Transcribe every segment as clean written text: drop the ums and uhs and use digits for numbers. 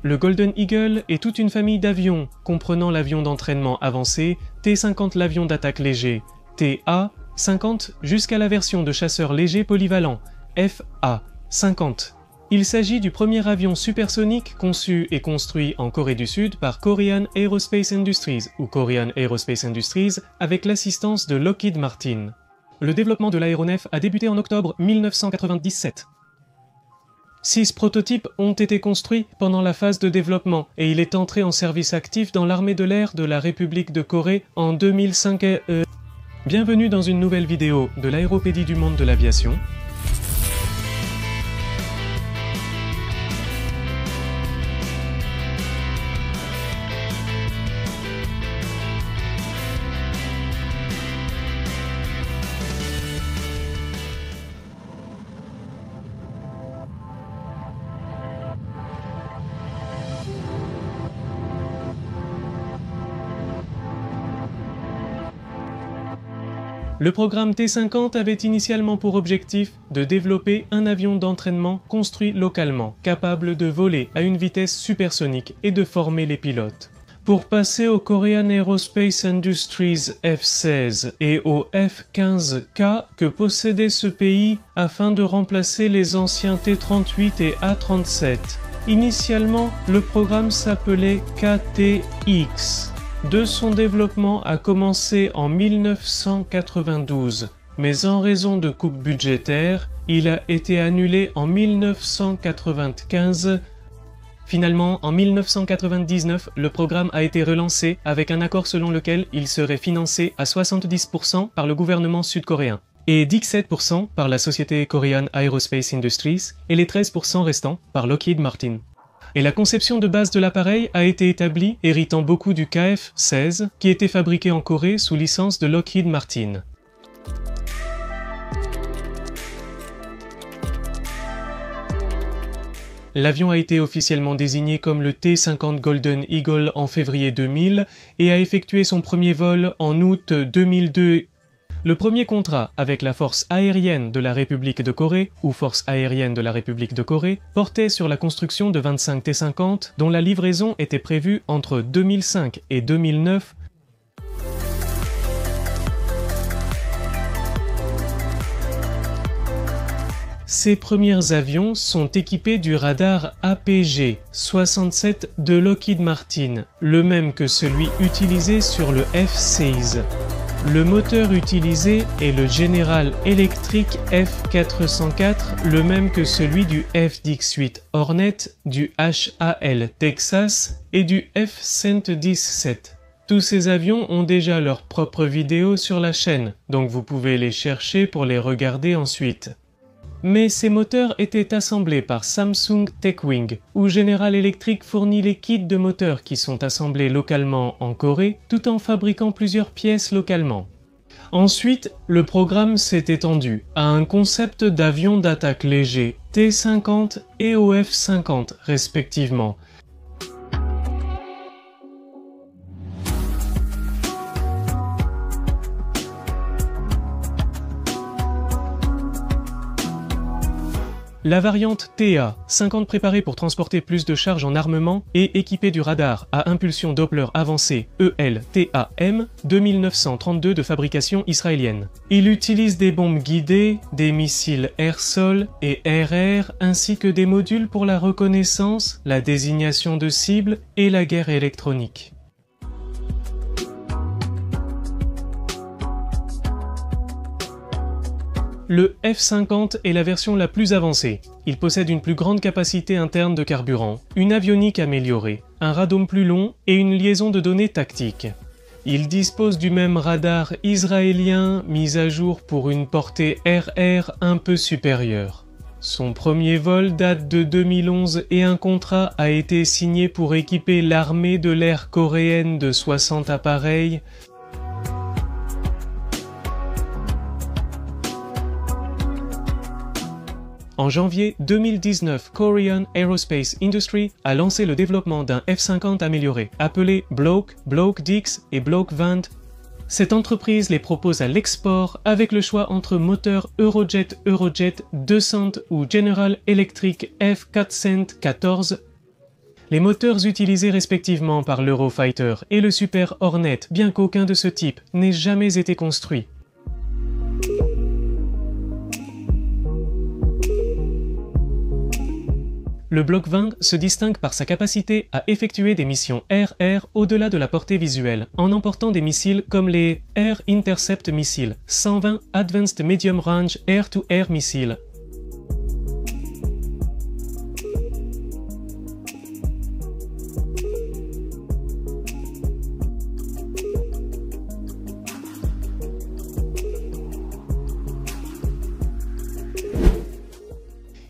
Le Golden Eagle est toute une famille d'avions, comprenant l'avion d'entraînement avancé, T-50 l'avion d'attaque léger, TA-50 jusqu'à la version de chasseur léger polyvalent, FA-50. Il s'agit du premier avion supersonique conçu et construit en Corée du Sud par Korean Aerospace Industries ou Korean Aerospace Industries avec l'assistance de Lockheed Martin. Le développement de l'aéronef a débuté en octobre 1997. 6 prototypes ont été construits pendant la phase de développement et il est entré en service actif dans l'armée de l'air de la République de Corée en 2005. Bienvenue dans une nouvelle vidéo de l'Aéropédie du monde de l'aviation. Le programme T-50 avait initialement pour objectif de développer un avion d'entraînement construit localement, capable de voler à une vitesse supersonique et de former les pilotes. Pour passer au Korean Aerospace Industries F-16 et au F-15K que possédait ce pays afin de remplacer les anciens T-38 et A-37. Initialement, le programme s'appelait KTX. De son développement a commencé en 1992, mais en raison de coupes budgétaires, il a été annulé en 1995. Finalement, en 1999, le programme a été relancé avec un accord selon lequel il serait financé à 70% par le gouvernement sud-coréen et 17% par la société Korean Aerospace Industries et les 13% restants par Lockheed Martin. Et la conception de base de l'appareil a été établie, héritant beaucoup du KF-16, qui était fabriqué en Corée sous licence de Lockheed Martin. L'avion a été officiellement désigné comme le T-50 Golden Eagle en février 2000 et a effectué son premier vol en août 2002. Le premier contrat avec la Force aérienne de la République de Corée, ou Force aérienne de la République de Corée, portait sur la construction de 25 T-50 dont la livraison était prévue entre 2005 et 2009. Ces premiers avions sont équipés du radar APG-67 de Lockheed Martin, le même que celui utilisé sur le F-16. Le moteur utilisé est le General Electric F404, le même que celui du F-18 Hornet, du HAL Texas et du F-117. Tous ces avions ont déjà leur propre vidéo sur la chaîne, donc vous pouvez les chercher pour les regarder ensuite. Mais ces moteurs étaient assemblés par Samsung Techwing, où General Electric fournit les kits de moteurs qui sont assemblés localement en Corée, tout en fabriquant plusieurs pièces localement. Ensuite, le programme s'est étendu à un concept d'avion d'attaque léger T-50 et au F-50 respectivement. La variante TA-50 préparée pour transporter plus de charges en armement est équipée du radar à impulsion Doppler avancé ELTAM 2932 de fabrication israélienne. Il utilise des bombes guidées, des missiles air-sol et air-air ainsi que des modules pour la reconnaissance, la désignation de cibles et la guerre électronique. Le F-50 est la version la plus avancée. Il possède une plus grande capacité interne de carburant, une avionique améliorée, un radome plus long et une liaison de données tactique. Il dispose du même radar israélien mis à jour pour une portée air-air un peu supérieure. Son premier vol date de 2011 et un contrat a été signé pour équiper l'armée de l'air coréenne de 60 appareils. En janvier 2019, Korean Aerospace Industries a lancé le développement d'un F-50 amélioré, appelé Block, Block Dix et Block 20. Cette entreprise les propose à l'export avec le choix entre moteurs Eurojet 200 ou General Electric F414. Les moteurs utilisés respectivement par l'Eurofighter et le Super Hornet, bien qu'aucun de ce type n'ait jamais été construit. Le Block 20 se distingue par sa capacité à effectuer des missions air-air au-delà de la portée visuelle, en emportant des missiles comme les Air Intercept Missiles, 120 Advanced Medium Range Air-to-Air Missiles.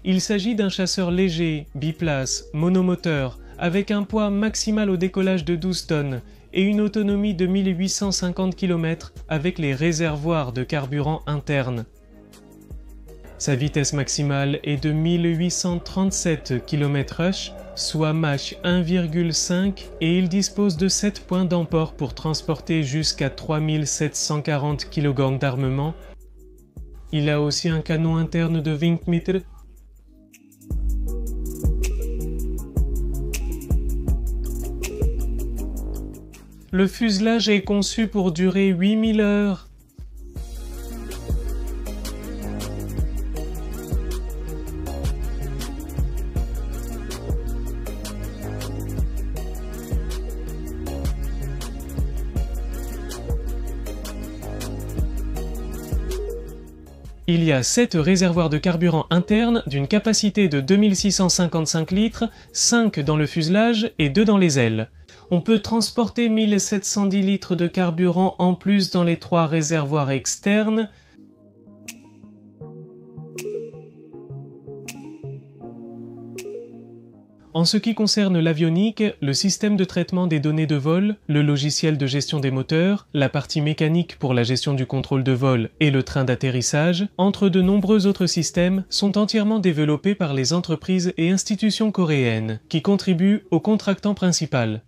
Il s'agit d'un chasseur léger, biplace, monomoteur, avec un poids maximal au décollage de 12 tonnes et une autonomie de 1850 km avec les réservoirs de carburant internes. Sa vitesse maximale est de 1837 km/h, soit Mach 1,5 et il dispose de 7 points d'emport pour transporter jusqu'à 3740 kg d'armement. Il a aussi un canon interne de 20 mètres. Le fuselage est conçu pour durer 8000 heures. Il y a 7 réservoirs de carburant internes d'une capacité de 2655 litres, 5 dans le fuselage et 2 dans les ailes. On peut transporter 1710 litres de carburant en plus dans les 3 réservoirs externes. En ce qui concerne l'avionique, le système de traitement des données de vol, le logiciel de gestion des moteurs, la partie mécanique pour la gestion du contrôle de vol et le train d'atterrissage, entre de nombreux autres systèmes, sont entièrement développés par les entreprises et institutions coréennes, qui contribuent au contractant principal.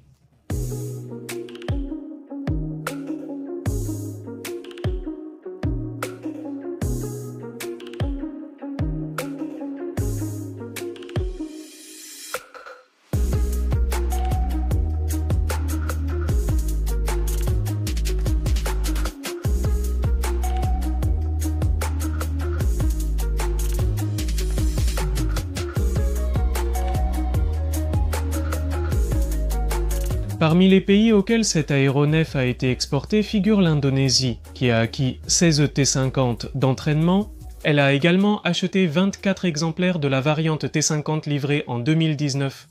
Parmi les pays auxquels cet aéronef a été exporté figure l'Indonésie, qui a acquis 16 T-50 d'entraînement. Elle a également acheté 24 exemplaires de la variante T-50 livrée en 2019.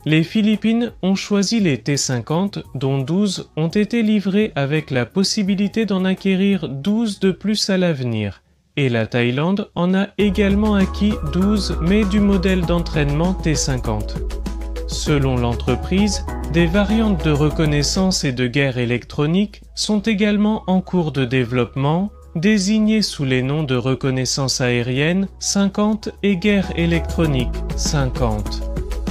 Les Philippines ont choisi les T-50, dont 12 ont été livrés avec la possibilité d'en acquérir 12 de plus à l'avenir. Et la Thaïlande en a également acquis 12, mais du modèle d'entraînement T-50. Selon l'entreprise, des variantes de reconnaissance et de guerre électronique sont également en cours de développement, désignées sous les noms de reconnaissance aérienne 50 et guerre électronique 50.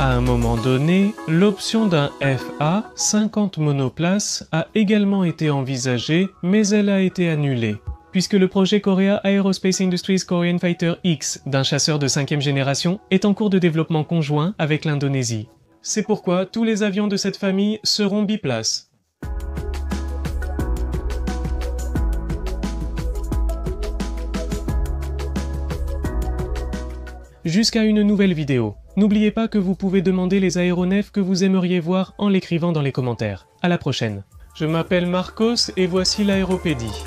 À un moment donné, l'option d'un FA 50 monoplaces a également été envisagée, mais elle a été annulée, puisque le projet Korea Aerospace Industries Korean Fighter X d'un chasseur de 5e génération est en cours de développement conjoint avec l'Indonésie. C'est pourquoi tous les avions de cette famille seront biplaces. Jusqu'à une nouvelle vidéo. N'oubliez pas que vous pouvez demander les aéronefs que vous aimeriez voir en l'écrivant dans les commentaires. À la prochaine. Je m'appelle Marcos et voici l'Aéropédie.